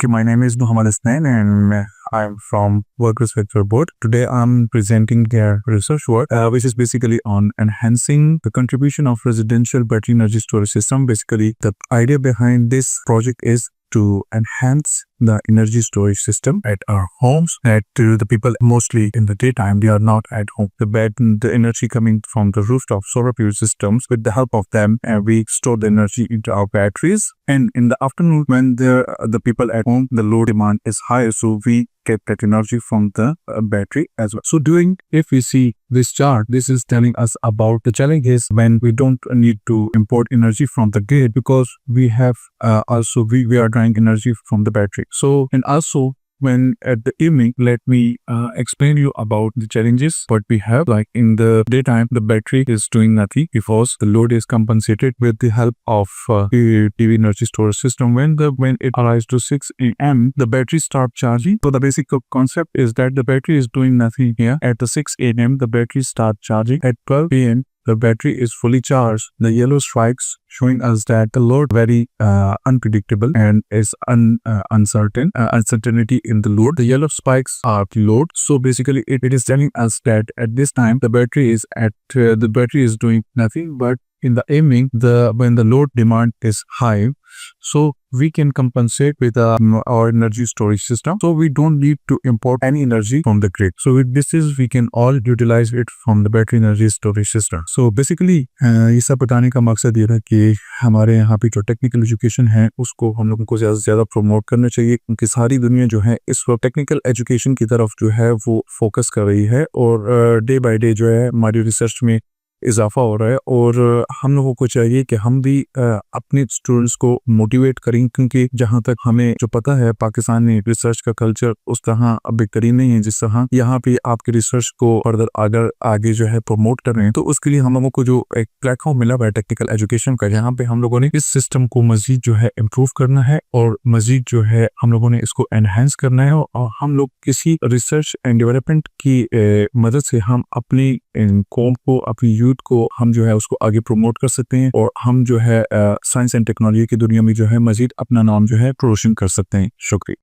Okay, my name is Muhammad Isnain and I'm from Workers Vector Board. Today I'm presenting their research work, which is basically on enhancing the contribution of residential battery energy storage system. Basically, the idea behind this project is to enhance the energy storage system at our homes, that the people mostly in the daytime they are not at home. The energy coming from the rooftop solar PV systems, with the help of them we store the energy into our batteries, and in the afternoon when the people at home, the load demand is higher, so we get that energy from the battery as well. So if we see this chart, this is telling us about the challenge is when we don't need to import energy from the grid, because we have we are drawing energy from the battery. So, and also when at the evening, let me explain you about the challenges what we have. Like in the daytime, the battery is doing nothing because the load is compensated with the help of the PV energy storage system. When it arrives to 6 a.m., the battery start charging. So the basic concept is that the battery is doing nothing here. At the 6 a.m., the battery start charging. At 12 a.m., the battery is fully charged. The yellow stripes showing us that the load very unpredictable and is uncertainty in the load. The yellow spikes are the load. So basically, it is telling us that at this time the battery is doing nothing. But in the evening, when the load demand is high, so we can compensate with our energy storage system. So we don't need to import any energy from the grid. So with this we can all utilize it from the battery energy storage system. So basically ये सब बताने का मकसद ये था कि हमारे यहाँ पे जो टेक्निकल एजुकेशन है उसको हम लोगों को ज़्यादा से ज़्यादा प्रमोट करना चाहिए, क्योंकि सारी दुनिया जो है इस वक्त टेक्निकल एजुकेशन की तरफ जो है वो फोकस कर रही है, और डे बाय डे जो है हमारी रिसर्च में इजाफा हो रहा है। और हम लोगों को चाहिए कि हम भी अपने स्टूडेंट्स को मोटिवेट करें, क्योंकि जहाँ तक हमें जो पता है पाकिस्तान में रिसर्च का कल्चर उस तरह बेहतरीन नहीं है जिस तरह यहाँ पे आपके रिसर्च को फर्दर आगे जो है प्रमोट कर रहे हैं। तो उसके लिए हम लोगों को जो एक प्लेटफॉर्म मिला हुआ है टेक्निकल एजुकेशन का, जहाँ पे हम लोगों ने इस सिस्टम को मजीद जो है इम्प्रूव करना है और मजीद जो है हम लोगों ने इसको एनहेंस करना है, और हम लोग किसी रिसर्च एंड डेवलपमेंट की मदद से हम अपनी कौम को, अपनी यूथ को हम जो है उसको आगे प्रमोट कर सकते हैं, और हम जो है साइंस एंड टेक्नोलॉजी की दुनिया में जो है मजीद अपना नाम जो है रोशन कर सकते हैं। शुक्रिया।